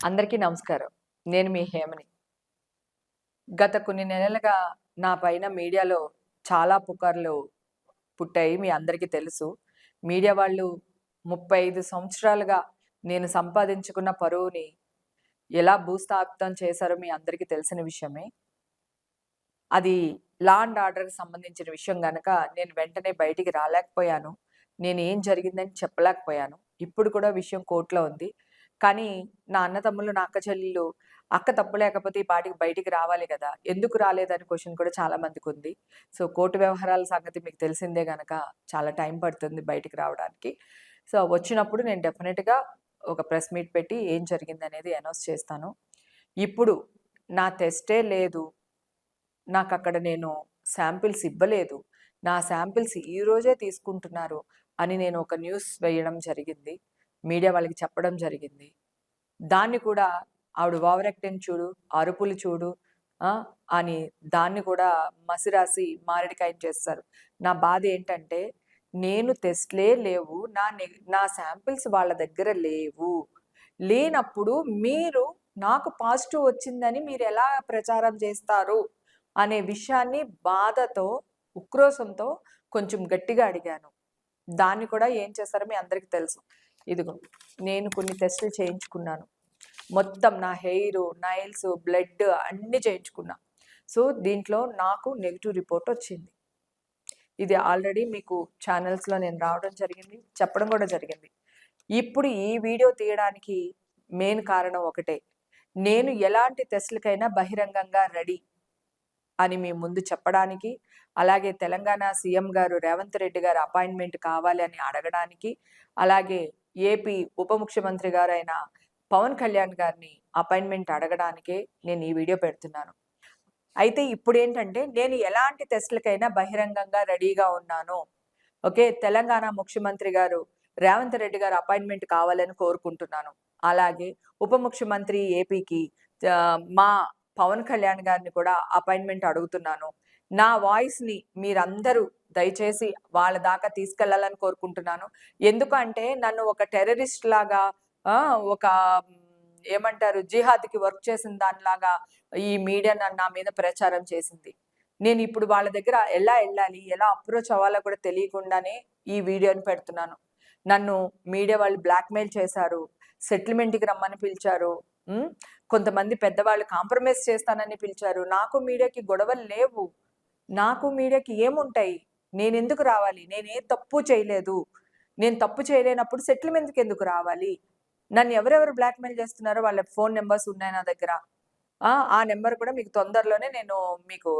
అందరికీ నమస్కారం. నేను మీ హేమని. గత కొన్ని నెలలుగా నా పైన మీడియాలో చాలా పుకార్లు పుట్టాయి. మీ అందరికీ తెలుసు. మీడియా వాళ్ళు 35 సంవత్సరాలుగా నేను సంపాదించుకున్న పరువుని ఎలా భూస్థాపితం చేశారో మీ అందరికీ తెలిసిన విషయమే. అది లా అండ్ ఆర్డర్‌కి సంబంధించిన విషయం గనక నేను వెంటనే బయటికి రాలేకపోయాను. నేనేం జరిగిందని చెప్పలేకపోయాను. ఇప్పుడు కూడా విషయం కోర్ట్‌లో ఉంది. కానీ నా అన్నతమ్ములు, నా అక్క చెల్లెళ్ళు అక్క తప్పు లేకపోతే ఈ పాటికి బయటికి రావాలి గదా! ఎందుకు రాలేదని క్వెషన్ కూడా చాలా మందికుంది. సో, కోర్టు వ్యవహారాల సంగతి మీకు తెలిసిందే గనక చాలా టైం పడుతుంది బయటికి రావడానికి. సో, వచ్చినప్పుడు నేను డెఫినిట్‌గా ఒక ప్రెస్ మీట్ పెట్టి ఏం జరిగిందనేది అనౌన్స్ చేస్తాను. ఇప్పుడు నా టెస్టే లేదు. నాకక్కడ నేను శాంపిల్స్ ఇవ్వలేదు. నా శాంపిల్స్ ఈరోజే తీసుకుంటున్నారు అని నేను ఒక న్యూస్ వేయడం జరిగింది. మీడియా వాళ్ళకి చెప్పడం జరిగింది. దాన్ని కూడా ఆవిడ ఓవర్ యాక్టింగ్ చూడు, అరుపులు చూడు ఆ! అని దాన్ని కూడా మసి రాసి మారేడుకాయని చేసేశారు. నా బాధేంటంటే నేను టెస్ట్‌లే లేవు. నా శాంపిల్స్ వాళ్ళ దగ్గర లేవు. లేనప్పుడు మీరు నాకు పాజిటివ్ వచ్చిందని మీరెలా ప్రచారం చేస్తారు? అనే విషయాన్ని బాధతో, ఉక్రోషంతో కొంచెం గట్టిగా అడిగాను. దాన్ని కూడా ఏం చేశారో మీ అందరికి తెలుసు. ఇదిగో నేను కొన్ని టెస్టులు చేయించుకున్నాను. మొత్తం నా హెయిరు, నైల్స్, బ్లడ్ అన్నీ చేయించుకున్నా. సో, దీంట్లో నాకు నెగెటివ్ రిపోర్ట్ వచ్చింది. ఇది ఆల్రెడీ మీకు ఛానెల్స్‌లో నేను రావడం జరిగింది. చెప్పడం కూడా జరిగింది. ఇప్పుడు ఈ వీడియో తీయడానికి మెయిన్ కారణం ఒకటే. నేను ఎలాంటి టెస్ట్‌లకైనా బహిరంగంగా రెడీ. అని మీ ముందు చెప్పడానికి, అలాగే తెలంగాణ సీఎం గారు రేవంత్ రెడ్డి గారి అపాయింట్‌మెంట్ కావాలి అని అడగడానికి, అలాగే ఏపీ ఉప ముఖ్యమంత్రి గారైన పవన్ కళ్యాణ్ గారిని అపాయింట్‌మెంట్ అడగడానికే నేను ఈ వీడియో పెడుతున్నాను. అయితే ఇప్పుడేంటంటే నేను ఎలాంటి టెస్ట్‌లకైనా బహిరంగంగా రెడీగా ఉన్నాను. ఓకే. తెలంగాణ ముఖ్యమంత్రి గారు రేవంత్ రెడ్డి గారి అపాయింట్‌మెంట్ కావాలని కోరుకుంటున్నాను. అలాగే ఉప ముఖ్యమంత్రి ఏపీకి మా పవన్ కళ్యాణ్ గారిని కూడా అపాయింట్‌మెంట్ అడుగుతున్నాను. నా వాయిస్‌ని మీరందరూ దయచేసి వాళ్ళ దాకా తీసుకెళ్లాలని కోరుకుంటున్నాను. ఎందుకంటే నన్ను ఒక టెర్రరిస్ట్ లాగా ఒక ఏమంటారు జిహాద్‌కి వర్క్ చేసిన దానిలాగా ఈ మీడియా నా మీద ప్రచారం చేసింది. నేనిప్పుడు వాళ్ళ దగ్గర ఎలా ఎళ్ళాలి? ఎలా అప్రోచ్ అవ్వాలో కూడా తెలియకుండానే ఈ వీడియోని పెడుతున్నాను. నన్ను మీడియా వాళ్ళు బ్లాక్‌మెయిల్ చేశారు. సెటిల్‌మెంట్‌కి రమ్మని పిలిచారు. హ్మ్. కొంతమంది పెద్దవాళ్ళు కాంప్రమైజ్ చేస్తానని పిలిచారు. నాకు మీడియాకి గొడవలు లేవు. నాకు మీడియాకి ఏముంటాయి? నేనెందుకు రావాలి? నేనే తప్పు చేయలేదు. నేను తప్పు చేయలేనప్పుడు సెటిల్‌మెంట్‌కెందుకు రావాలి? నన్ను ఎవరెవరు బ్లాక్‌మెయిల్ చేస్తున్నారో వాళ్ళ ఫోను నంబర్స్ ఉన్నాయి నా దగ్గర. ఆ నంబర్ కూడా మీకు తొందరలోనే నేను మీకు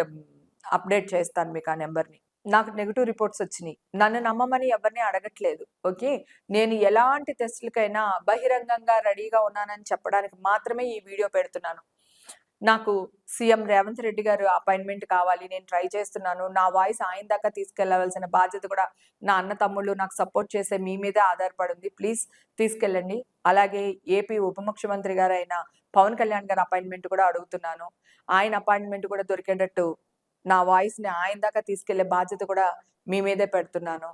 ఎం అప్‌డేట్ చేస్తాను మీకు ఆ నంబర్‌ని. నాకు నెగెటివ్ రిపోర్ట్స్ వచ్చినియి. నన్ను నమ్మమని ఎవరిని అడగట్లేదు. ఓకే. నేను ఎలాంటి టెస్ట్‌లకైనా బహిరంగంగా రెడీగా ఉన్నానని చెప్పడానికి మాత్రమే ఈ వీడియో పెడుతున్నాను. నాకు సీఎం రేవంత్ రెడ్డి గారు అపాయింట్‌మెంట్ కావాలి. నేను ట్రై చేస్తున్నాను. నా వాయిస్ ఆయన దాకా తీసుకెళ్లవలసిన బాధ్యత కూడా నా అన్న, తమ్ముళ్ళు నాకు సపోర్ట్ చేసే మీ మీదే ఆధారపడి ఉంది. ప్లీజ్ తీసుకెళ్ళండి. అలాగే ఏపీ ఉప ముఖ్యమంత్రి గారైన పవన్ కళ్యాణ్ గారి అపాయింట్‌మెంట్ కూడా అడుగుతున్నాను. ఆయన అపాయింట్‌మెంట్ కూడా దొరికేటట్టు నా వాయిస్‌ని ఆయన దాకా తీసుకెళ్ళే బాధ్యత కూడా మీ మీదే పెడుతున్నాను.